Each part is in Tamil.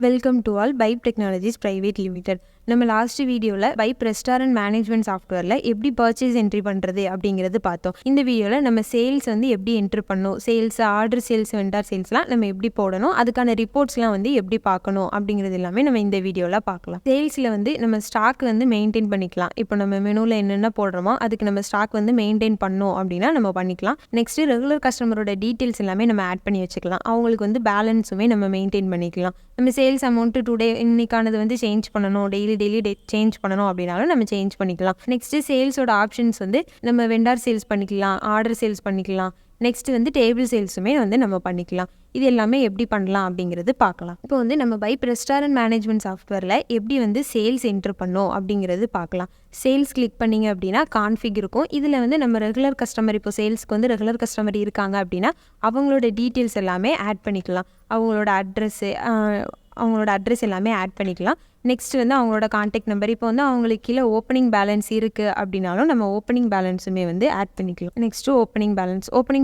Welcome to all pipe technologies private limited. நம்ம லாஸ்ட் வீடியோவில் பைப் ரெஸ்டாரண்ட் மேனேஜ்மெண்ட் சாஃப்ட்வேரில் எப்படி பர்ச்சேஸ் என்ட்ரி பண்ணுறது அப்படிங்கிறது பார்த்தோம். இந்த வீடியோவில் நம்ம சேல்ஸ் எப்படி என்ட்ரி பண்ணணும், சேல்ஸ், ஆர்டர் சேல்ஸ், வெண்டார் சேல்ஸ்லாம் நம்ம எப்படி போடணும், அதுக்கான ரிப்போர்ட்ஸ்லாம் எப்படி பார்க்கணும் அப்படிங்கிறது எல்லாமே நம்ம இந்த வீடியோவில் பார்க்கலாம். சேல்ஸில் நம்ம ஸ்டாக் மெயின்டைன் பண்ணிக்கலாம். இப்போ நம்ம மெனுவில் என்னென்ன போடுறோமோ அதுக்கு நம்ம ஸ்டாக் மெயின்டைன் பண்ணோம் அப்படின்னா நம்ம பண்ணிக்கலாம். நெக்ஸ்ட் ரெகுலர் கஸ்டமரோட டீட்டெயில்ஸ் எல்லாமே நம்ம ஆட் பண்ணி வச்சுக்கலாம். அவங்களுக்கு பேலன்ஸுமே நம்ம மெயின்டைன் பண்ணிக்கலாம். நம்ம சேல்ஸ் அமௌண்ட்டு டுடே இன்னைக்கானது சேஞ்ச் பண்ணணும், டெய்லி டேட் சேஞ்ச் பண்ணணும் அப்படின்னாலும் நம்ம சேஞ்ச் பண்ணிக்கலாம். நெக்ஸ்ட் சேல்ஸோட ஆப்ஷன்ஸ் நம்ம வெண்டார் சேல்ஸ் பண்ணிக்கலாம், ஆர்டர் சேல்ஸ் பண்ணிக்கலாம். நெக்ஸ்ட் டேபிள் சேல்ஸுமே நம்ம பண்ணிக்கலாம். இது எல்லாமே எப்படி பண்ணலாம் அப்படிங்கிறது பார்க்கலாம். இப்போ நம்ம பைப் ரெஸ்டாரண்ட் மேனேஜ்மெண்ட் சாஃப்ட்வேரில் எப்படி சேல்ஸ் என்ட்ரு பண்ணோம் அப்படிங்கிறது பார்க்கலாம். சேல்ஸ் கிளிக் பண்ணிங்க அப்படின்னா கான்ஃபிக் இருக்கும். இதில் நம்ம ரெகுலர் கஸ்டமர், இப்போ சேல்ஸ்க்கு ரெகுலர் கஸ்டமர் இருக்காங்க அப்படின்னா அவங்களோட டீட்டெயில்ஸ் எல்லாமே ஆட் பண்ணிக்கலாம். அவங்களோட அட்ரஸ் எல்லாமே ஆட் பண்ணிக்கலாம். நெக்ஸ்ட் அவங்களோட கான்டாக்ட் நம்பர், இப்போ அவங்களுக்கு கீழே ஓப்பனிங் பேலன்ஸ் இருக்குது அப்படின்னாலும் நம்ம ஓப்பனிங் பேலன்ஸுமே ஆட் பண்ணிக்கலாம். நெக்ஸ்ட்டு ஓப்பனிங்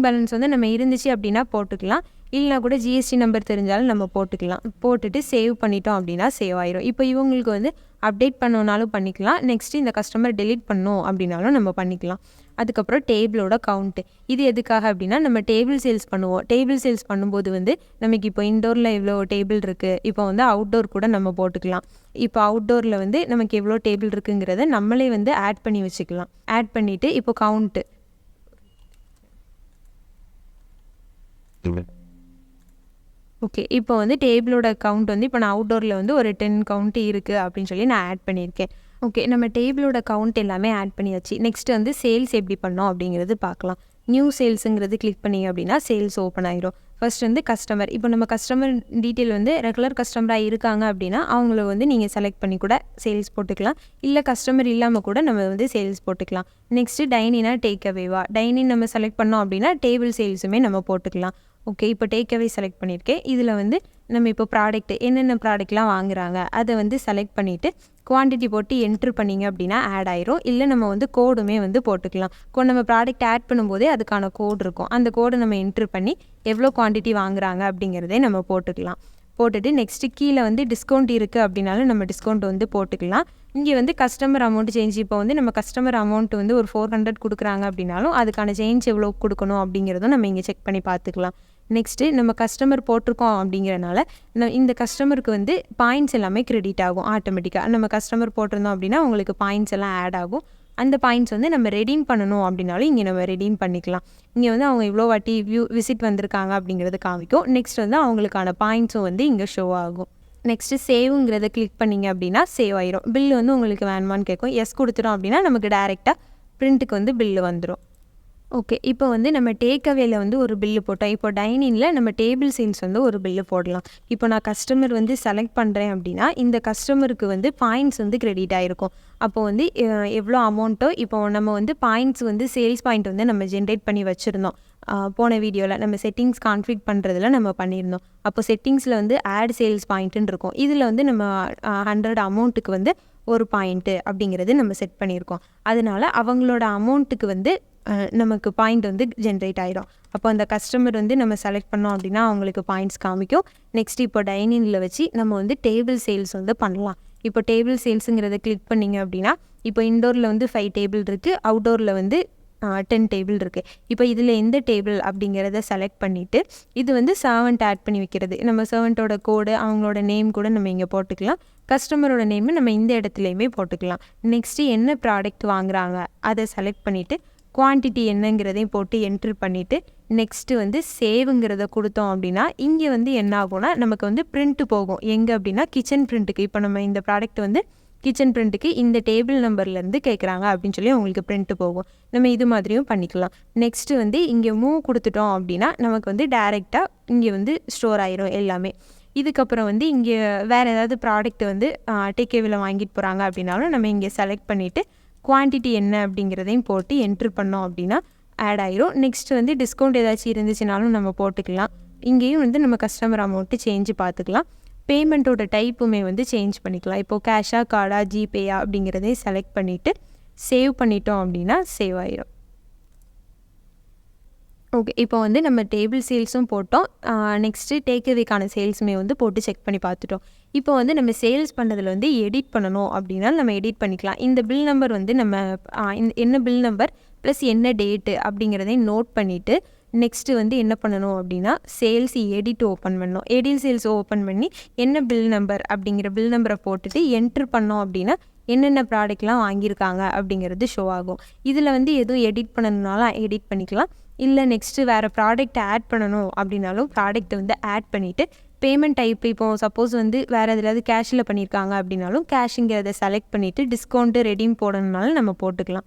பேலன்ஸ் நம்ம இருந்துச்சு அப்படின்னா போட்டுக்கலாம். இல்லைனா கூட ஜிஎஸ்டி நம்பர் தெரிஞ்சாலும் நம்ம போட்டுக்கலாம். போட்டுட்டு சேவ் பண்ணிட்டோம் அப்படின்னா சேவ் ஆயிரும். இப்போ இவங்களுக்கு அப்டேட் பண்ணோனாலும் பண்ணிக்கலாம். நெக்ஸ்ட்டு இந்த கஸ்டமர் டெலீட் பண்ணோம் அப்படின்னாலும் நம்ம பண்ணிக்கலாம். அதுக்கப்புறம் டேபிளோட கவுண்ட்டு, இது எதுக்காக அப்படின்னா நம்ம டேபிள் சேல்ஸ் பண்ணுவோம். டேபிள் சேல்ஸ் பண்ணும்போது நமக்கு இப்போ இன்டோரில் எவ்வளோ டேபிள் இருக்குது, இப்போ அவுட்டோர் கூட நம்ம போட்டுக்கலாம். இப்போ அவுட்டோரில் நமக்கு எவ்வளோ டேபிள் இருக்குங்கிறத நம்மளே ஆட் பண்ணி வச்சுக்கலாம். ஆட் பண்ணிவிட்டு இப்போ கவுண்ட்டு, ஓகே, இப்போ டேபிளோட கவுண்ட் இப்போ நான் அவுட்டோரில் ஒரு 10 கவுண்ட் இருக்குது அப்படின்னு சொல்லி நான் ஆட் பண்ணியிருக்கேன். ஓகே, நம்ம டேபிளோட கவுண்ட் எல்லாமே ஆட் பண்ணியாச்சு. நெக்ஸ்ட் சேல்ஸ் எப்படி பண்ணோம் அப்படிங்கிறது பார்க்கலாம். நியூ சேல்ஸுங்கிறது கிளிக் பண்ணிங்க அப்படின்னா சேல்ஸ் ஓப்பன் ஆயிரும். ஃபர்ஸ்ட் கஸ்டமர், இப்போ நம்ம கஸ்டமர் டீட்டெயில் ரெகுலர் கஸ்டமராக இருக்காங்க அப்படின்னா அவங்கள நீங்கள் செலக்ட் பண்ணி கூட சேல்ஸ் போட்டுக்கலாம். இல்லை கஸ்டமர் இல்லாமல் கூட நம்ம சேல்ஸ் போட்டுக்கலாம். நெக்ஸ்ட்டு டைனினா டேக் அவேவா, டைனின் நம்ம செலக்ட் பண்ணோம் அப்படின்னா டேபிள் சேல்ஸுமே நம்ம போட்டுக்கலாம். ஓகே, இப்போ டேக் அவே செலக்ட் பண்ணியிருக்கேன். இதில் நம்ம இப்போ ப்ராடக்ட் என்னென்ன ப்ராடக்ட்லாம் வாங்குறாங்க அதை செலக்ட் பண்ணிவிட்டு குவான்டிட்டி போட்டு என்ட்ரு பண்ணிங்க அப்படின்னா ஆட் ஆயிரும். இல்லை நம்ம கோடுமே போட்டுக்கலாம். நம்ம ப்ராடக்ட் ஆட் பண்ணும்போதே அதுக்கான கோடு இருக்கும். அந்த கோடை நம்ம என்ட்ரு பண்ணி எவ்வளோ குவான்டிட்டி வாங்குறாங்க அப்படிங்கிறதே நம்ம போட்டுக்கலாம். போட்டுட்டு நெக்ஸ்ட்டு கீழே டிஸ்கவுண்ட் இருக்குது அப்படின்னாலும் நம்ம டிஸ்கவுண்ட் போட்டுக்கலாம். இங்கே கஸ்டமர் அமௌண்ட் சேஞ்ச், இப்போ நம்ம கஸ்டமர் அமௌண்ட் ஒரு 400 கொடுக்குறாங்க அப்படின்னாலும் அதுக்கான சேஞ்ச் எவ்வளோ கொடுக்கணும் அப்படிங்கிறதும் நம்ம இங்கே செக் பண்ணி பார்த்துக்கலாம். நெக்ஸ்ட்டு நம்ம கஸ்டமர் போட்டிருக்கோம் அப்படிங்கிறனால இந்த கஸ்டமருக்கு பாயிண்ட்ஸ் எல்லாமே கிரெடிட் ஆகும் ஆட்டோமேட்டிக்காக. நம்ம கஸ்டமர் போட்டிருந்தோம் அப்படின்னா உங்களுக்கு பாயிண்ட்ஸ் எல்லாம் ஆட் ஆகும். அந்த பாயிண்ட்ஸ் நம்ம ரெடீம் பண்ணணும் அப்படின்னாலும் இங்கே நம்ம ரெடீம் பண்ணிக்கலாம். இங்கே அவங்க இவ்வளோ வாட்டி விசிட் வந்திருக்காங்க அப்படிங்கிறது காமிக்கும். நெக்ஸ்ட் அவங்களுக்கான பாயிண்ட்ஸும் இங்கே ஷோ ஆகும். நெக்ஸ்ட்டு சேவுங்கிறத கிளிக் பண்ணிங்க அப்படின்னா சேவ் ஆயிரும். பில்லு உங்களுக்கு வேணுமான்னு கேட்கும். எஸ் கொடுத்துட்டோம் அப்படின்னா நமக்கு டேரெக்டாக பிரிண்ட்டுக்கு பில்லு வந்துடும். ஓகே, இப்போ நம்ம டேக் அவேல ஒரு பில்லு போட்டோம். இப்போ டைனிங்கில் நம்ம டேபிள் சேல்ஸ் ஒரு பில்லு போடலாம். இப்போ நான் கஸ்டமர் செலக்ட் பண்ணுறேன் அப்படின்னா இந்த கஸ்டமருக்கு பாயிண்ட்ஸ் கிரெடிட் ஆகிருக்கும். அப்போது எவ்வளோ அமௌண்ட்டோ, இப்போ நம்ம பாயிண்ட்ஸ் சேல்ஸ் பாயிண்ட் நம்ம ஜென்ரேட் பண்ணி வச்சுருந்தோம். போன வீடியோவில் நம்ம செட்டிங்ஸ் கான்ஃபிக் பண்ணுறதுல நம்ம பண்ணியிருந்தோம். அப்போ செட்டிங்ஸில் ஆட் சேல்ஸ் பாயிண்ட்டுன்னு இருக்கும். இதில் நம்ம 100 அமௌண்ட்டுக்கு ஒரு பாயிண்ட்டு அப்படிங்கிறது நம்ம செட் பண்ணியிருக்கோம். அதனால அவங்களோட அமௌண்ட்டுக்கு நமக்கு பாயிண்ட் ஜென்ரேட் ஆகிடும். அப்போ அந்த கஸ்டமர் நம்ம செலக்ட் பண்ணோம் அப்படின்னா அவங்களுக்கு பாயிண்ட்ஸ் காமிக்கும். நெக்ஸ்ட் இப்போ டைனிங்கில் வச்சு நம்ம டேபிள் சேல்ஸ் பண்ணலாம். இப்போ டேபிள் சேல்ஸுங்கிறத கிளிக் பண்ணிங்க அப்படின்னா இப்போ இன்டோரில் 5 டேபிள் இருக்குது, அவுட்டோரில் 10 டேபிள் இருக்குது. இப்போ இதில் எந்த டேபிள் அப்படிங்கிறத செலக்ட் பண்ணிவிட்டு இது சர்வெண்ட் ஆட் பண்ணி வைக்கிறது. நம்ம சர்வெண்ட்டோட கோடு, அவங்களோட நேம் கூட நம்ம இங்கே போட்டுக்கலாம். கஸ்டமரோட நேம் நம்ம இந்த இடத்துலையுமே போட்டுக்கலாம். நெக்ஸ்ட்டு என்ன ப்ராடக்ட் வாங்குறாங்க அதை செலக்ட் பண்ணிவிட்டு குவான்டிட்டி என்னங்கிறதையும் போட்டு என்ட்ரு பண்ணிவிட்டு நெக்ஸ்ட்டு சேவுங்கிறத கொடுத்தோம் அப்படின்னா இங்கே என்ன ஆகும்னா நமக்கு பிரிண்ட்டு போகும். எங்கே அப்படின்னா கிச்சன் பிரிண்ட்டுக்கு. இப்போ நம்ம இந்த ப்ராடக்ட் கிச்சன் பிரிண்ட்டுக்கு இந்த டேபிள் நம்பர்லேருந்து கேட்குறாங்க அப்படின்னு சொல்லி உங்களுக்கு பிரிண்ட்டு போகும். நம்ம இது மாதிரியும் பண்ணிக்கலாம். நெக்ஸ்ட்டு இங்கே மூவ் கொடுத்துட்டோம் அப்படின்னா நமக்கு டேரெக்டாக இங்கே ஸ்டோர் ஆயிரும் எல்லாமே. இதுக்கப்புறம் இங்கே வேறு ஏதாவது ப்ராடக்ட் டேக்அவேல வாங்கிட்டு போகிறாங்க அப்படின்னாலும் நம்ம இங்கே செலக்ட் பண்ணிவிட்டு குவான்டிட்டி என்ன அப்படிங்கிறதையும் போட்டு என்ட்ரு பண்ணோம் அப்படின்னா ஆட் ஆயிரும். நெக்ஸ்ட் டிஸ்கவுண்ட் ஏதாச்சும் இருந்துச்சுனாலும் நம்ம போட்டுக்கலாம். இங்கேயும் நம்ம கஸ்டமர் அமௌண்ட்டு சேஞ்சு பார்த்துக்கலாம். பேமெண்ட்டோட டைப்புமே சேஞ்ச் பண்ணிக்கலாம். இப்போது கேஷா, கார்டா, ஜிபேயா அப்படிங்கிறதையும் செலக்ட் பண்ணிவிட்டு சேவ் பண்ணிட்டோம் அப்படின்னா சேவ் ஆயிரும். ஓகே, இப்போ நம்ம டேபிள் சேல்ஸும் போட்டோம். நெக்ஸ்ட்டு டேக் அவேக்கான சேல்ஸுமே போட்டு செக் பண்ணி பார்த்துட்டோம். இப்போ வந்து நம்ம சேல்ஸ் பண்ணதில் வந்து எடிட் பண்ணணும் அப்படின்னா நம்ம எடிட் பண்ணிக்கலாம். இந்த பில் நம்பர் வந்து நம்ம என்ன பில் நம்பர் ப்ளஸ் என்ன டேட்டு அப்படிங்கிறதையும் நோட் பண்ணிவிட்டு நெக்ஸ்ட்டு வந்து என்ன பண்ணணும் அப்படின்னா சேல்ஸ் எடிட் ஓப்பன் பண்ணணும். எடிட் சேல்ஸ் ஓப்பன் பண்ணி என்ன பில் நம்பர் அப்படிங்கிற பில் நம்பரை போட்டுட்டு என்ட்ரு பண்ணோம் அப்படின்னா என்னென்ன ப்ராடக்ட்லாம் வாங்கியிருக்காங்க அப்படிங்கிறது ஷோ ஆகும். இதில் வந்து எதுவும் எடிட் பண்ணணுனாலும் எடிட் பண்ணிக்கலாம். இல்லை நெக்ஸ்ட்டு வேறு ப்ராடக்ட் ஆட் பண்ணணும் அப்படின்னாலும் ப்ராடக்ட்டை வந்து ஆட் பண்ணிவிட்டு பேமெண்ட் டைப் இப்போது சப்போஸ் வந்து வேறு எதுலையாவது கேஷில் பண்ணியிருக்காங்க அப்படின்னாலும் கேஷுங்கிறத செலக்ட் பண்ணிவிட்டு டிஸ்கவுண்ட்டு ரெடீம் போடணுனாலும் நம்ம போட்டுக்கலாம்.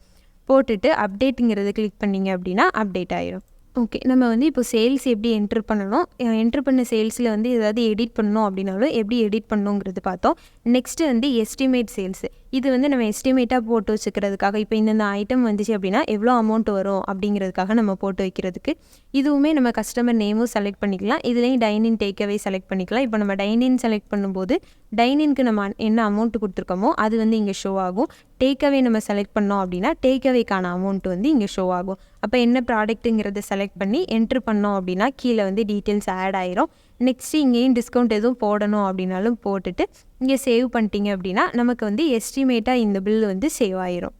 போட்டுட்டு அப்டேட்டுங்கிறத கிளிக் பண்ணிங்க அப்படின்னா அப்டேட் ஆயிடும். ஓகே, நம்ம வந்து இப்போ சேல்ஸ் எப்படி என்ட்ரு பண்ணணும், என்ட்ரு பண்ண சேல்ஸில் வந்து ஏதாவது எடிட் பண்ணணும் அப்படின்னாலும் எப்படி எடிட் பண்ணணுங்கிறது பார்த்தோம். நெக்ஸ்ட்டு வந்து எஸ்டிமேட் சேல்ஸு. இது வந்து நம்ம எஸ்டிமேட்டாக போட்டு வச்சுக்கிறதுக்காக இப்போ இந்தந்த ஐட்டம் வந்துச்சு அப்படின்னா எவ்வளோ அமௌண்ட் வரும் அப்படிங்கிறதுக்காக நம்ம போட்டு வைக்கிறதுக்கு. இதுவுமே நம்ம கஸ்டமர் நேமும் செலக்ட் பண்ணிக்கலாம். இதுலேயும் டைனின் டேக்அவே செலக்ட் பண்ணிக்கலாம். இப்போ நம்ம டைனின் செலக்ட் பண்ணும்போது டைனின்க்கு நம்ம என்ன அமௌண்ட் கொடுத்துருக்கோமோ அது வந்து இங்கே ஷோ ஆகும். டேக்அவே நம்ம செலக்ட் பண்ணோம் அப்படின்னா டேக்அவேக்கான அமௌண்ட் வந்து இங்கே ஷோ ஆகும். அப்போ என்ன ப்ராடக்ட்டுங்கிறத செலக்ட் பண்ணி என்ட்ரு பண்ணோம் அப்படின்னா கீழே வந்து டீட்டெயில்ஸ் ஆட் ஆயிரும். நெக்ஸ்ட்டு இங்கேயும் டிஸ்கவுண்ட் எதுவும் போடணும் அப்படின்னாலும் போட்டுட்டு இங்கே சேவ் பண்ணிட்டீங்க அப்படின்னா நமக்கு வந்து எஸ்டிமேட்டாக இந்த பில் வந்து சேவ் ஆயிரும்.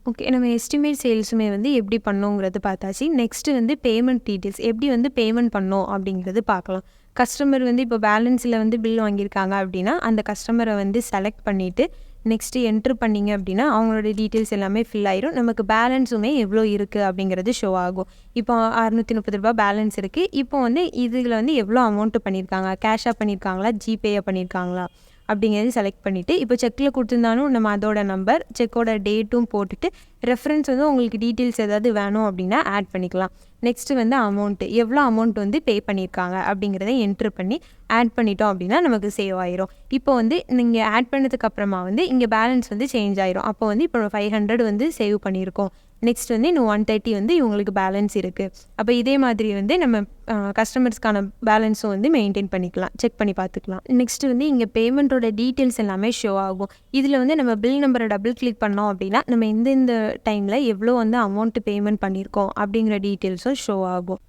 ஓகே, நம்ம எஸ்டிமேட் சேல்ஸுமே வந்து எப்படி பண்ணோங்கிறது பார்த்தாச்சு. நெக்ஸ்ட்டு வந்து பேமெண்ட் டீட்டெயில்ஸ் எப்படி வந்து பேமெண்ட் பண்ணோம் அப்படிங்கிறது பார்க்கலாம். கஸ்டமர் வந்து இப்போ பேலன்ஸில் வந்து பில் வாங்கியிருக்காங்க அப்படின்னா அந்த கஸ்டமரை வந்து செலக்ட் பண்ணிவிட்டு நெக்ஸ்ட்டு என்ட்ரு பண்ணிங்க அப்படின்னா அவங்களோட டீட்டெயில்ஸ் எல்லாமே ஃபில் ஆயிரும். நமக்கு பேலன்ஸுமே எவ்வளோ இருக்குது அப்படிங்கிறது ஷோ ஆகும். இப்போ ₹630 பேலன்ஸ் இருக்குது. இப்போ வந்து இதில் வந்து எவ்வளோ அமௌண்ட்டு பண்ணியிருக்காங்க, கேஷாக பண்ணியிருக்காங்களா, ஜிபேயாக பண்ணியிருக்காங்களா அப்படிங்கிறது செலக்ட் பண்ணிவிட்டு இப்போ செக்கில் கொடுத்துருந்தாலும் நம்ம அதோட நம்பர் செக்கோட டேட்டும் போட்டுட்டு ரெஃபரன்ஸ் வந்து உங்களுக்கு டீட்டெயில்ஸ் ஏதாவது வேணும் அப்படின்னா ஆட் பண்ணிக்கலாம். நெக்ஸ்ட்டு வந்து அமௌண்ட்டு எவ்வளோ அமௌண்ட் வந்து பே பண்ணியிருக்காங்க அப்படிங்கிறத என்ட்ரு பண்ணி ஆட் பண்ணிட்டோம் அப்படின்னா நமக்கு சேவ் ஆயிரும். இப்போ வந்து நீங்கள் ஆட் பண்ணதுக்கப்புறமா வந்து இங்கே பேலன்ஸ் வந்து சேஞ்ச் ஆயிரும். அப்போ வந்து இப்போ 500 வந்து சேவ் பண்ணியிருக்கோம். நெக்ஸ்ட் வந்து இன்னும் 130 வந்து இவங்களுக்கு பேலன்ஸ் இருக்குது. அப்போ இதே மாதிரி வந்து நம்ம கஸ்டமர்ஸ்க்கான பேலன்ஸும் வந்து மெயின்டைன் பண்ணிக்கலாம், செக் பண்ணி பார்த்துக்கலாம். நெக்ஸ்ட்டு வந்து இங்கே பேமெண்ட்டோட டீட்டெயில்ஸ் எல்லாமே ஷோ ஆகும். இதில் வந்து நம்ம பில் நம்பரை டபுள் கிளிக் பண்ணோம் அப்படின்னா நம்ம இந்த டைமில் எவ்வளோ வந்து அமௌண்ட்டு பேமெண்ட் பண்ணியிருக்கோம் அப்படிங்கிற டீட்டெயில்ஸும் ஷோ ஆகும்.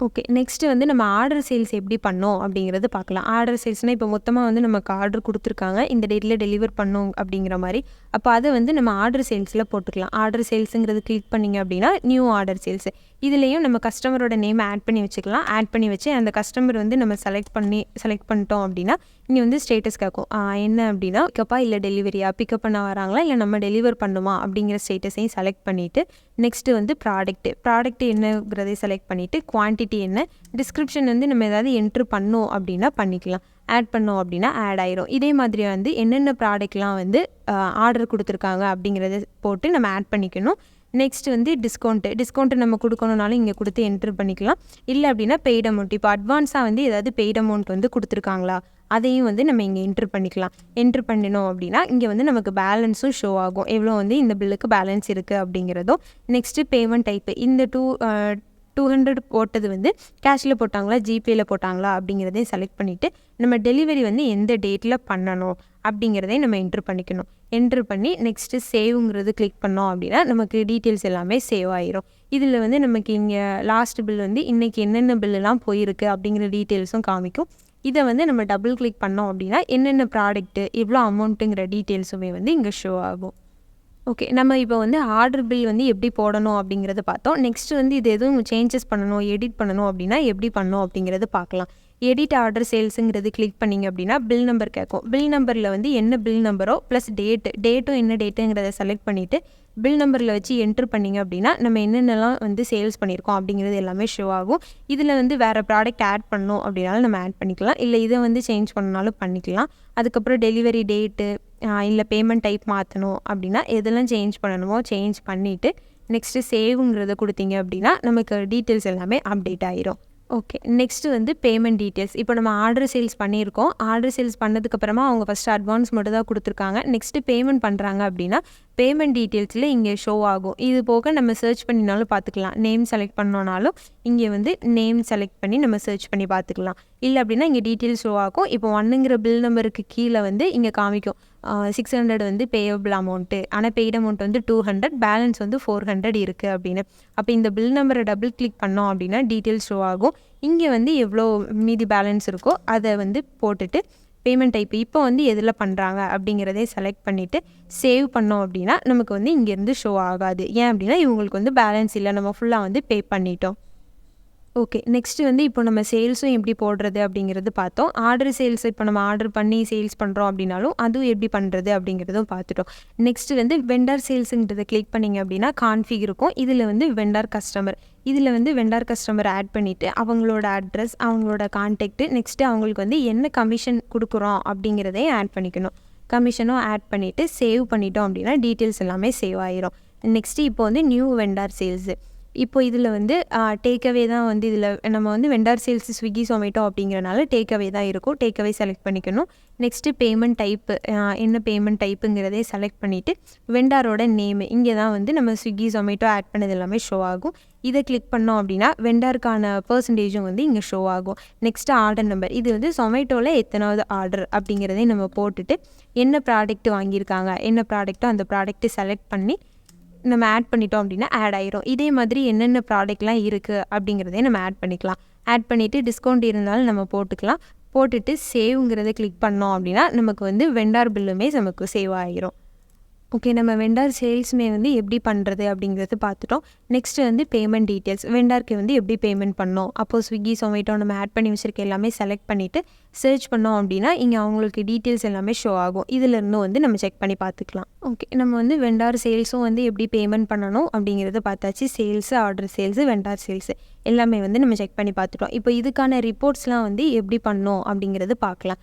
ஓகே, நெக்ஸ்ட்டு வந்து நம்ம ஆர்டர் சேல்ஸ் எப்படி பண்ணோம் அப்படிங்கிறது பார்க்கலாம். ஆர்டர் சேல்ஸ்னால் இப்போ மொத்தமாக வந்து நமக்கு ஆர்டர் கொடுத்துருக்காங்க, இந்த டேட்டில் டெலிவர் பண்ணோம் அப்படிங்கிற மாதிரி. அப்போ அதை வந்து நம்ம ஆர்டர் சேல்ஸில் போட்டுக்கலாம். ஆர்டர் சேல்ஸுங்கிறது கிளிக் பண்ணிங்க அப்படின்னா நியூ ஆர்டர் சேல்ஸு. இதுலேயும் நம்ம கஸ்டமரோட நேம் ஆட் பண்ணி வச்சுக்கலாம். ஆட் பண்ணி வச்சு அந்த கஸ்டமர் வந்து நம்ம செலக்ட் பண்ணிட்டோம் அப்படின்னா இங்கே வந்து ஸ்டேட்டஸ் கேட்கும். என்ன அப்படின்னா பிக்கப்பா இல்லை டெலிவரியா, பிக்கப் பண்ண வராங்களா இல்லை நம்ம டெலிவர் பண்ணுமா அப்படிங்கிற ஸ்டேட்டஸையும் செலக்ட் பண்ணிவிட்டு நெக்ஸ்ட்டு வந்து ப்ராடக்ட்டு என்னங்கிறதை செலக்ட் பண்ணிவிட்டு குவான்டிட்டி என்ன, டிஸ்கிரிப்ஷன் வந்து நம்ம ஏதாவது என்ட்ரு பண்ணோம் அப்படின்னா பண்ணிக்கலாம். ஆட் பண்ணோம் அப்படின்னா ஆட் ஆயிரும். இதே மாதிரி வந்து என்னென்ன ப்ராடக்ட்லாம் வந்து ஆர்டர் கொடுத்துருக்காங்க அப்படிங்கிறத போட்டு நம்ம ஆட் பண்ணிக்கணும். நெக்ஸ்ட் வந்து டிஸ்கவுண்ட்டு நம்ம கொடுக்கணுனாலும் இங்கே கொடுத்து என்ட்ரு பண்ணிக்கலாம். இல்லை அப்படின்னா பெய்ட் அமௌண்ட், இப்போ அட்வான்ஸாக வந்து ஏதாவது பெய்ட் அமௌண்ட் வந்து கொடுத்துருக்காங்களா அதையும் வந்து நம்ம இங்கே என்ட்ரு பண்ணிக்கலாம். என்ட்ரு பண்ணினோம் அப்படின்னா இங்கே வந்து நமக்கு பேலன்ஸும் ஷோ ஆகும், எவ்வளோ வந்து இந்த பில்லுக்கு பேலன்ஸ் இருக்குது அப்படிங்கிறதும். நெக்ஸ்ட்டு பேமெண்ட் டைப்பு, இந்த 200 போட்டது வந்து கேஷில் போட்டாங்களா ஜிபேயில் போட்டாங்களா அப்படிங்கிறதையும் செலக்ட் பண்ணிவிட்டு நம்ம டெலிவரி வந்து எந்த டேட்டில் பண்ணணும் அப்படிங்கிறதையும் நம்ம என்ட்ரு பண்ணிக்கணும். என்ட்ரு பண்ணி நெக்ஸ்ட்டு சேவுங்கிறது கிளிக் பண்ணோம் அப்படின்னா நமக்கு டீட்டெயில்ஸ் எல்லாமே சேவ் ஆயிரும். இதில் வந்து நமக்கு இங்கே லாஸ்ட் பில் வந்து இன்றைக்கி என்னென்ன பில்லுலாம் போயிருக்கு அப்படிங்கிற டீட்டெயில்ஸும் காமிக்கும். இதை வந்து நம்ம டபுள் கிளிக் பண்ணோம் அப்படின்னா என்னென்ன ப்ராடக்ட்டு எவ்வளோ அமௌண்ட்டுங்கிற டீட்டெயில்ஸுமே வந்து இங்கே ஷோ ஆகும். ஓகே, நம்ம இப்போ வந்து ஆர்டர் பில் வந்து எப்படி போடணும் அப்படிங்கிறத பார்த்தோம். நெக்ஸ்ட்டு வந்து இது எதுவும் சேஞ்சஸ் பண்ணணும், எடிட் பண்ணணும் அப்படின்னா எப்படி பண்ணணும் அப்படிங்கிறத பார்க்கலாம். எடிட் ஆர்டர் சேல்ஸுங்கிறது கிளிக் பண்ணிங்க அப்படின்னா பில் நம்பர் கேட்கும். பில் நம்பரில் வந்து என்ன பில் நம்பரோ ப்ளஸ் டேட்டும் என்ன டேட்டுங்கிறத செலக்ட் பண்ணிவிட்டு பில் நம்பரில் வச்சு என்ட்ரு பண்ணிங்க அப்படின்னா நம்ம என்னென்னலாம் வந்து சேல்ஸ் பண்ணியிருக்கோம் அப்படிங்கிறது எல்லாமே ஷோ ஆகும். இதில் வந்து வேறு ப்ராடக்ட் ஆட் பண்ணணும் அப்படின்னாலும் நம்ம ஆட் பண்ணிக்கலாம், இல்லை இதை வந்து சேஞ்ச் பண்ணனாலும் பண்ணிக்கலாம். அதுக்கப்புறம் டெலிவரி டேட்டு இல்லை பேமெண்ட் டைப் மாற்றணும் அப்படின்னா எதெல்லாம் சேஞ்ச் பண்ணணுமோ சேஞ்ச் பண்ணிவிட்டு நெக்ஸ்ட்டு சேவுங்கிறத கொடுத்தீங்க அப்படின்னா நமக்கு டீட்டெயில்ஸ் எல்லாமே அப்டேட் ஆயிரும். ஓகே, நெக்ஸ்ட்டு வந்து பேமெண்ட் டீட்டெயில்ஸ். இப்போ நம்ம ஆர்டர் சேல்ஸ் பண்ணியிருக்கோம். ஆர்டர் சேல்ஸ் பண்ணதுக்கப்புறமா அவங்க ஃபஸ்ட்டு அட்வான்ஸ் மட்டும் தான் கொடுத்துருக்காங்க. நெக்ஸ்ட்டு பேமெண்ட் பண்ணுறாங்க அப்படின்னா பேமெண்ட் டீட்டெயில்ஸில் இங்கே ஷோ ஆகும். இது போக நம்ம சர்ச் பண்ணினாலும் பார்த்துக்கலாம். நேம் செலக்ட் பண்ணோனாலும் இங்கே வந்து நேம் செலக்ட் பண்ணி நம்ம சர்ச் பண்ணி பார்த்துக்கலாம். இல்லை அப்படின்னா இங்கே டீட்டெயில்ஸ் ஷோ ஆகும். இப்போ 1ங்கிற பில் நம்பருக்கு கீழே வந்து இங்கே காமிக்கும் 600 வந்து பேயபிள் அமௌண்ட்டு, ஆனால் பெய்ட் அமௌண்ட் வந்து 200, பேலன்ஸ் வந்து 400 இருக்குது அப்படின்னு. அப்போ இந்த பில் நம்பரை டபுள் கிளிக் பண்ணோம் அப்படின்னா டீட்டெயில்ஸ் ஷோ ஆகும். இங்கே வந்து எவ்வளோ மீதி பேலன்ஸ் இருக்கோ அதை வந்து போட்டுட்டு பேமெண்ட் டைப் இப்போ வந்து எதில் பண்ணுறாங்க அப்படிங்கிறதே செலக்ட் பண்ணிவிட்டு சேவ் பண்ணோம் அப்படின்னா நமக்கு வந்து இங்கேருந்து ஷோ ஆகாது. ஏன் அப்படின்னா இவங்களுக்கு வந்து பேலன்ஸ் இல்லை, நம்ம ஃபுல்லாக வந்து பே பண்ணிட்டோம். ஓகே, நெக்ஸ்ட்டு வந்து இப்போ நம்ம சேல்ஸும் எப்படி போடுறது அப்படிங்கிறது பார்த்தோம். ஆர்டர் சேல்ஸ் இப்போ நம்ம ஆர்டர் பண்ணி சேல்ஸ் பண்ணுறோம் அப்படின்னாலும் அதுவும் எப்படி பண்ணுறது அப்படிங்கிறதும் பார்த்துட்டோம். நெக்ஸ்ட்டு வந்து வெண்டார் சேல்ஸுங்கிறத கிளிக் பண்ணிங்க அப்படின்னா கான்ஃபிக் இருக்கும். இதில் வந்து வெண்டார் கஸ்டமர், இதில் வந்து வெண்டார் கஸ்டமர் ஆட் பண்ணிவிட்டு அவங்களோட அட்ரஸ், அவங்களோட கான்டாக்ட்டு, நெக்ஸ்ட்டு அவங்களுக்கு வந்து என்ன கமிஷன் கொடுக்குறோம் அப்படிங்கிறதையும் ஆட் பண்ணிக்கணும். கமிஷனும் ஆட் பண்ணிவிட்டு சேவ் பண்ணிட்டோம் அப்படின்னா டீட்டெயில்ஸ் எல்லாமே சேவ் ஆகிரும். நெக்ஸ்ட்டு இப்போ வந்து நியூ வெண்டார் சேல்ஸு, இப்போ இதில் வந்து டேக்அவே தான் வந்து இதில் நம்ம வந்து வெண்டார் சேல்ஸ் ஸ்விக்கி சொமேட்டோ அப்படிங்கிறனால டேக்அவே தான் இருக்கும். டேக்அவே செலக்ட் பண்ணிக்கணும். நெக்ஸ்ட்டு பேமெண்ட் டைப்பு, என்ன பேமெண்ட் டைப்புங்கிறதே செலக்ட் பண்ணிவிட்டு வெண்டாரோட நேமு, இங்கே தான் வந்து நம்ம ஸ்விக்கி சொமேட்டோ ஆட் பண்ணது எல்லாமே ஷோ ஆகும். இதை கிளிக் பண்ணோம் அப்படின்னா வெண்டாருக்கான பர்சன்டேஜும் வந்து இங்கே ஷோ ஆகும். நெக்ஸ்ட்டு ஆர்டர் நம்பர், இது வந்து சொமேட்டோவில் எத்தனாவது ஆர்டர் அப்படிங்கிறதையும் நம்ம போட்டுட்டு என்ன ப்ராடக்ட் வாங்கியிருக்காங்க, என்ன ப்ராடக்ட்டோ அந்த ப்ராடக்ட்டு செலக்ட் பண்ணி நம்ம ஆட் பண்ணிட்டோம் அப்படின்னா ஆட் ஆயிரும். இதே மாதிரி என்னென்ன ப்ராடக்ட்லாம் இருக்குது அப்படிங்கிறதையும் நம்ம ஆட் பண்ணிக்கலாம். ஆட் பண்ணிவிட்டு டிஸ்கவுண்ட் இருந்தாலும் நம்ம போட்டுக்கலாம். போட்டுட்டு சேவ்ங்கிறத கிளிக் பண்ணோம் அப்படின்னா நமக்கு வந்து வெண்டார் பில்லுமே நமக்கு சேவ் ஆகிரும். ஓகே, நம்ம வெண்டார் சேல்ஸுமே வந்து எப்படி பண்ணுறது அப்படிங்கிறது பார்த்துட்டோம். நெக்ஸ்ட்டு வந்து பேமெண்ட் டீட்டெயில்ஸ், வெண்டாருக்கு வந்து எப்படி பேமெண்ட் பண்ணோம். அப்போது ஸ்விக்கி சொமேட்டோ நம்ம ஆட் பண்ணி வச்சுருக்க எல்லாமே செலக்ட் பண்ணிவிட்டு சர்ச் பண்ணோம் அப்படின்னா இங்கே அவங்களுக்கு டீட்டெயில்ஸ் எல்லாமே ஷோ ஆகும். இதிலிருந்து வந்து நம்ம செக் பண்ணி பார்த்துக்கலாம். ஓகே, நம்ம வந்து வெண்டார் சேல்ஸும் வந்து எப்படி பேமெண்ட் பண்ணணும் அப்படிங்கிறத பார்த்தாச்சு. Sales, order sales, vendor sales எல்லாமே வந்து நம்ம செக் பண்ணி பார்த்துட்டோம். இப்போ இதுக்கான ரிப்போர்ட்ஸ்லாம் வந்து எப்படி பண்ணோம் அப்படிங்கிறது பார்க்கலாம்.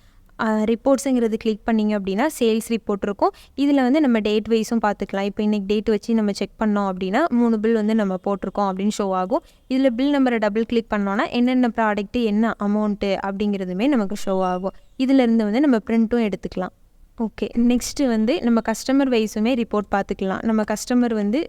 ரிப்போர்ட்ஸுங்கிறது கிளிக் பண்ணிங்க அப்படின்னா சேல்ஸ் ரிப்போர்ட் இருக்கும். இதில் வந்து நம்ம டேட் வைஸும் பார்த்துக்கலாம். இப்போ இன்றைக்கி டேட் வச்சு நம்ம செக் பண்ணோம் அப்படின்னா 3 பில் வந்து நம்ம போட்டிருக்கோம் அப்படின்னு ஷோ ஆகும். இதில் பில் நம்பரை டபுள் கிளிக் பண்ணோன்னா என்னென்ன ப்ராடக்ட்டு, என்ன அமௌண்ட்டு அப்படிங்கிறதுமே நமக்கு ஷோ ஆகும். இதிலேருந்து வந்து நம்ம பிரிண்ட்டும் எடுத்துக்கலாம். ஓகே, நெக்ஸ்ட்டு வந்து நம்ம கஸ்டமர் வைஸுமே ரிப்போர்ட் பார்த்துக்கலாம். நம்ம கஸ்டமர் வந்து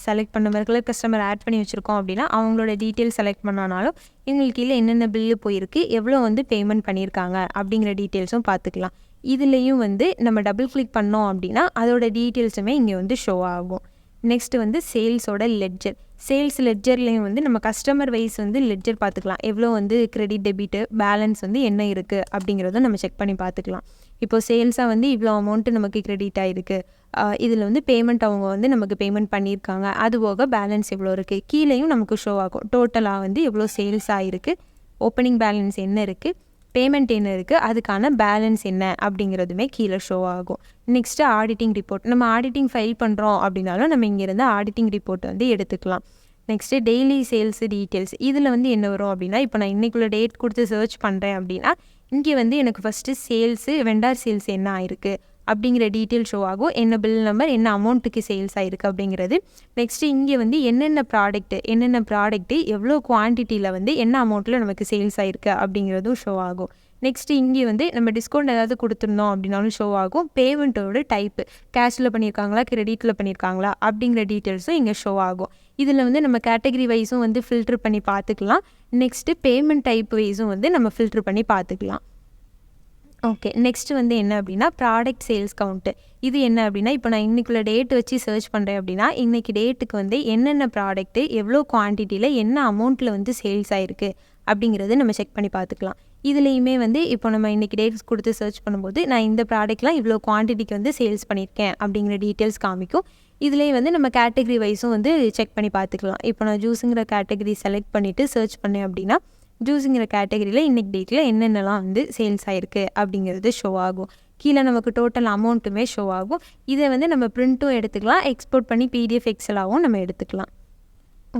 செலக்ட் பண்ணவர்களை கஸ்டமர் ஆட் பண்ணி வச்சுருக்கோம் அப்படின்னா அவங்களோட டீட்டெயில் செலக்ட் பண்ணாலும் எங்களுக்கு கீழே என்னென்ன பில்லு போயிருக்கு, எவ்வளோ வந்து பேமெண்ட் பண்ணியிருக்காங்க அப்படிங்கிற டீட்டெயில்ஸும் பார்த்துக்கலாம். இதுலேயும் வந்து நம்ம டபுள் கிளிக் பண்ணோம் அப்படின்னா அதோட டீட்டெயில்ஸுமே இங்கே வந்து ஷோ ஆகும். நெக்ஸ்ட்டு வந்து சேல்ஸோட லெட்ஜர், சேல்ஸ் லெட்ஜர்லேயும் வந்து நம்ம கஸ்டமர் வைஸ் வந்து லெட்ஜர் பார்த்துக்கலாம். எவ்வளோ வந்து கிரெடிட், டெபிட்டு, பேலன்ஸ் வந்து என்ன இருக்குது அப்படிங்கிறதும் நம்ம செக் பண்ணி பார்த்துக்கலாம். இப்போ சேல்ஸாக வந்து இவ்வளோ அமௌண்ட்டு நமக்கு கிரெடிட் ஆகிருக்கு, இதில் வந்து பேமெண்ட் அவங்க வந்து நமக்கு பேமெண்ட் பண்ணியிருக்காங்க, அது போக பேலன்ஸ் எவ்வளோ இருக்குது, கீழேயும் நமக்கு ஷோ ஆகும். டோட்டலாக வந்து எவ்வளோ சேல்ஸ் ஆகிருக்கு, ஓப்பனிங் பேலன்ஸ் என்ன இருக்குது, பேமெண்ட் என்ன இருக்குது, அதுக்கான பேலன்ஸ் என்ன அப்படிங்கிறதுமே கீழே ஷோ ஆகும். நெக்ஸ்ட்டு ஆடிட்டிங் ரிப்போர்ட், நம்ம ஆடிட்டிங் ஃபைல் பண்ணுறோம் அப்படின்னாலும் நம்ம இங்கேருந்து ஆடிட்டிங் ரிப்போர்ட் வந்து எடுத்துக்கலாம். நெக்ஸ்ட்டு டெய்லி சேல்ஸு டீட்டெயில்ஸ், இதில் வந்து என்ன வரும் அப்படின்னா இப்போ நான் இன்றைக்குள்ள டேட் கொடுத்து சர்ச் பண்ணுறேன் அப்படின்னா இங்கே வந்து எனக்கு ஃபஸ்ட்டு சேல்ஸு, வெண்டார் சேல்ஸ் என்ன ஆயிருக்கு அப்படிங்கிற டீட்டெயில் ஷோ ஆகும். என்ன பில் நம்பர், என்ன அமௌண்ட்டுக்கு சேல்ஸ் ஆகிருக்கு அப்படிங்கிறது. நெக்ஸ்ட்டு இங்கே வந்து என்னென்ன ப்ராடக்ட்டு எவ்வளோ குவான்டிட்டியில் வந்து என்ன அமௌண்ட்டில் நமக்கு சேல்ஸ் ஆகிருக்கு அப்படிங்கிறதும் ஷோ ஆகும். நெக்ஸ்ட்டு இங்கே வந்து நம்ம டிஸ்கவுண்ட் ஏதாவது கொடுத்துருந்தோம் அப்படின்னாலும் ஷோ ஆகும். பேமெண்ட்டோட டைப்பு, கேஷில் பண்ணியிருக்காங்களா, கிரெடிட்டில் பண்ணியிருக்காங்களா அப்படிங்கிற டீட்டெயில்ஸும் இங்கே ஷோ ஆகும். இதில் வந்து நம்ம கேட்டகரி வைஸும் வந்து ஃபில்ட்ரு பண்ணி பார்த்துக்கலாம். நெக்ஸ்ட்டு பேமெண்ட் டைப் வைஸும் வந்து நம்ம ஃபில்ட்ரு பண்ணி பார்த்துக்கலாம். ஓகே, நெக்ஸ்ட்டு வந்து என்ன அப்படின்னா ப்ராடக்ட் சேல்ஸ் கவுண்ட்டு, இது என்ன அப்படின்னா இப்போ நான் இன்றைக்குள்ள டேட் வச்சு சர்ச் பண்ணுறேன் அப்படின்னா இன்றைக்கி டேட்டுக்கு வந்து என்னென்ன ப்ராடக்ட்டு எவ்வளோ குவான்டிட்டியில் என்ன அமௌண்ட்டில் வந்து சேல்ஸ் ஆகிருக்கு அப்படிங்கிறது நம்ம செக் பண்ணி பார்த்துக்கலாம். இதுலேயுமே வந்து இப்போ நம்ம இன்றைக்கி டேட்ஸ் கொடுத்து சர்ச் பண்ணும்போது நான் இந்த ப்ராடக்ட்லாம் இவ்வளோ குவான்டிட்டிக்கு வந்து சேல்ஸ் பண்ணியிருக்கேன் அப்படிங்கிற டீட்டெயில்ஸ் காமிக்கும். இதுலேயே வந்து நம்ம கேட்டகரி வைஸும் வந்து செக் பண்ணி பார்த்துக்கலாம். இப்போ நான் ஜூஸுங்கிற கேட்டகரி செலக்ட் பண்ணிவிட்டு சர்ச் பண்ணேன் அப்படின்னா ஜூஸுங்கிற கேட்டகரியில் இன்றைக்கி டேட்டில் என்னென்னலாம் வந்து சேல்ஸ் ஆகிருக்கு அப்படிங்கிறது ஷோ ஆகும். கீழே நமக்கு டோட்டல் அமௌண்ட்டுமே ஷோ ஆகும். இதை வந்து நம்ம பிரிண்ட்டும் எடுத்துக்கலாம், எக்ஸ்போர்ட் பண்ணி PDF எக்ஸலாகவும் நம்ம எடுத்துக்கலாம்.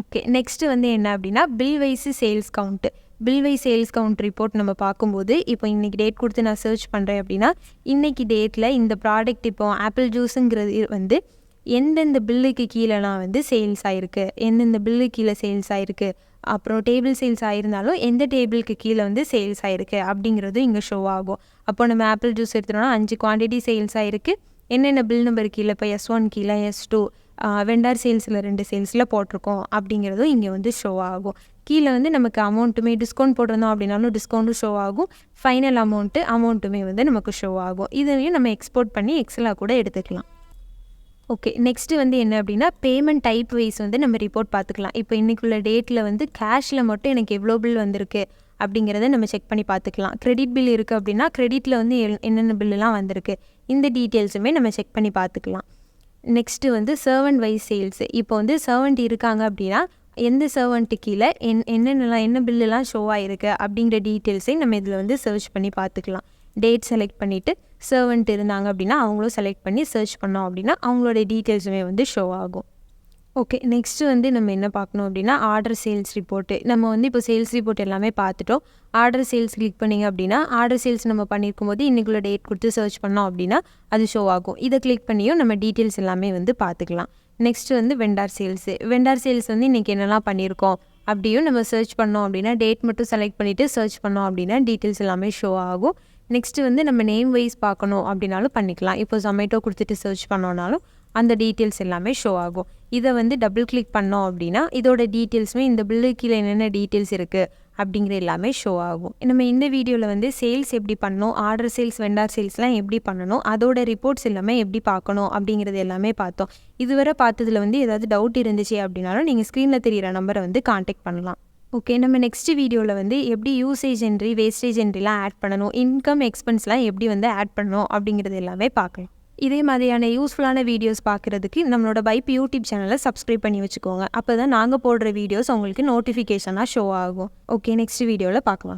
ஓகே, நெக்ஸ்ட்டு வந்து என்ன அப்படின்னா bill wise sales count, bill wise sales count report நம்ம பார்க்கும்போது இப்போ இன்றைக்கி டேட் கொடுத்து நான் சர்ச் பண்ணுறேன் அப்படின்னா இன்றைக்கி டேட்டில் இந்த ப்ராடக்ட் இப்போ ஆப்பிள் ஜூஸுங்கிறது வந்து எந்தெந்த பில்லுக்கு கீழேலாம் வந்து சேல்ஸ் ஆகிருக்கு, எந்தெந்த பில்லு கீழே சேல்ஸ் ஆகிருக்கு, அப்புறம் டேபிள் சேல்ஸ் ஆகிருந்தாலும் எந்த டேபிளுக்கு கீழே வந்து சேல்ஸ் ஆகிருக்கு அப்படிங்கிறதும் இங்கே ஷோ ஆகும். அப்போ நம்ம ஆப்பிள் ஜூஸ் எடுத்துட்டோம்னா 5 குவான்டிட்டி சேல்ஸ் ஆகிருக்கு, என்னென்ன பில் நம்பர் கீழே இப்போ S1 கீழே S2 வெண்டார் சேல்ஸில் 2 சேல்ஸில் போட்டிருக்கோம் அப்படிங்கிறதும் இங்கே வந்து ஷோ ஆகும். கீழே வந்து நமக்கு அமௌண்ட்டுமே டிஸ்கவுண்ட் போட்டிருந்தோம் அப்படின்னாலும் டிஸ்கவுண்ட்டும் ஷோ ஆகும், ஃபைனல் அமௌண்ட்டுமே வந்து நமக்கு ஷோ ஆகும். இதையும் நம்ம எக்ஸ்போர்ட் பண்ணி எக்ஸலாக கூட எடுத்துக்கலாம். ஓகே, நெக்ஸ்ட்டு வந்து என்ன அப்படின்னா பேமெண்ட் டைப் வைஸ் வந்து நம்ம ரிப்போர்ட் பார்த்துக்கலாம். இப்போ இன்றைக்குள்ள டேட்டில் வந்து கேஷில் மட்டும் எனக்கு எவ்வளோ பில் வந்திருக்கு அப்படிங்கிறத நம்ம செக் பண்ணி பார்த்துக்கலாம். கிரெடிட் பில் இருக்குது அப்படின்னா கிரெடிட்டில் வந்து என்னென்ன பில்லுலாம் வந்திருக்கு இந்த டீட்டெயில்ஸுமே நம்ம செக் பண்ணி பார்த்துக்கலாம். நெக்ஸ்ட்டு வந்து சர்வன்ட் வைஸ் சேல்ஸு. இப்போ வந்து சர்வன்ட் இருக்காங்க அப்படின்னா எந்த சர்வன்ட்டு கீழே என்ன பில்லுலாம் ஷோ ஆகிருக்கு அப்படிங்கிற டீட்டெயில்ஸையும் நம்ம இதில் வந்து சர்ச் பண்ணி பார்த்துக்கலாம். டேட் செலக்ட் பண்ணிவிட்டு சர்வன்ட் இருந்தாங்க அப்படின்னா அவங்களும் செலக்ட் பண்ணி சர்ச் பண்ணோம் அப்படின்னா அவங்களோட டீட்டெயில்ஸுமே வந்து ஷோ ஆகும். ஓகே, நெக்ஸ்ட்டு வந்து நம்ம என்ன பார்க்கணும் அப்படின்னா ஆர்டர் சேல்ஸ் ரிப்போர்ட்டு. நம்ம வந்து இப்போ சேல்ஸ் ரிப்போர்ட் எல்லாமே பார்த்துட்டோம். ஆர்டர் சேல்ஸ் கிளிக் பண்ணிங்க அப்படின்னா ஆர்டர் சேல்ஸ் நம்ம பண்ணியிருக்கும் போது இன்றைக்குள்ள டேட் கொடுத்து சர்ச் பண்ணோம் அப்படின்னா அது ஷோ ஆகும். இதை கிளிக் பண்ணியும் நம்ம டீட்டெயில்ஸ் எல்லாமே வந்து பார்த்துக்கலாம். நெக்ஸ்ட்டு வந்து வெண்டார் சேல்ஸு. வெண்டார் சேல்ஸ் வந்து இன்றைக்கி என்னெல்லாம் பண்ணியிருக்கோம் அப்படியும் நம்ம சர்ச் பண்ணோம் அப்படின்னா டேட் மட்டும் செலக்ட் பண்ணிவிட்டு சர்ச் பண்ணோம் அப்படின்னா டீட்டெயில்ஸ் எல்லாமே ஷோ ஆகும். நெக்ஸ்ட்டு வந்து நம்ம நேம் வைஸ் பார்க்கணும் அப்படின்னாலும் பண்ணிக்கலாம். இப்போ ஜொமேட்டோ கொடுத்துட்டு சர்ச் பண்ணோன்னாலும் அந்த டீட்டெயில்ஸ் எல்லாமே ஷோ ஆகும். இதை வந்து டபுள் கிளிக் பண்ணோம் அப்படின்னா இதோட டீட்டெயில்ஸுமே இந்த பில்லு கீழே என்னென்ன டீட்டெயில்ஸ் இருக்குது அப்படிங்கிற எல்லாமே ஷோ ஆகும். நம்ம இந்த வீடியோவில் வந்து சேல்ஸ் எப்படி பண்ணணும், ஆர்டர் சேல்ஸ் வெண்டார் சேல்ஸ்லாம் எப்படி பண்ணணும், அதோட ரிப்போர்ட்ஸ் எல்லாமே எப்படி பார்க்கணும் அப்படிங்கிறது எல்லாமே பார்த்தோம். இதுவரை பார்த்ததில் வந்து ஏதாவது டவுட் இருந்துச்சு அப்படின்னாலும் நீங்கள் ஸ்க்ரீனில் தெரிகிற நம்பரை வந்து காண்டாக்ட் பண்ணலாம். ஓகே, நம்ம நெக்ஸ்ட் வீடியோவில் வந்து எப்படி யூசேஜ் என்ட்ரி வேஸ்டேஜ் என்ட்ரிலாம் ஆட் பண்ணணும், இன்கம் எக்ஸ்பென்ஸ்லாம் எப்படி வந்து ஆட் பண்ணணும் அப்படிங்கிறது எல்லாமே பார்க்கலாம். இதே மாதிரியான யூஸ்ஃபுல்லான வீடியோஸ் பார்க்குறதுக்கு நம்மளோட பைப் யூடியூப் சேனலை சப்ஸ்கிரைப் பண்ணி வச்சுக்கோங்க. அப்போ தான் நாங்கள் போடுற வீடியோஸ் உங்களுக்கு நோட்டிஃபிகேஷனாக ஷோ ஆகும். ஓகே, நெக்ஸ்ட் வீடியோவில் பார்க்கலாம்.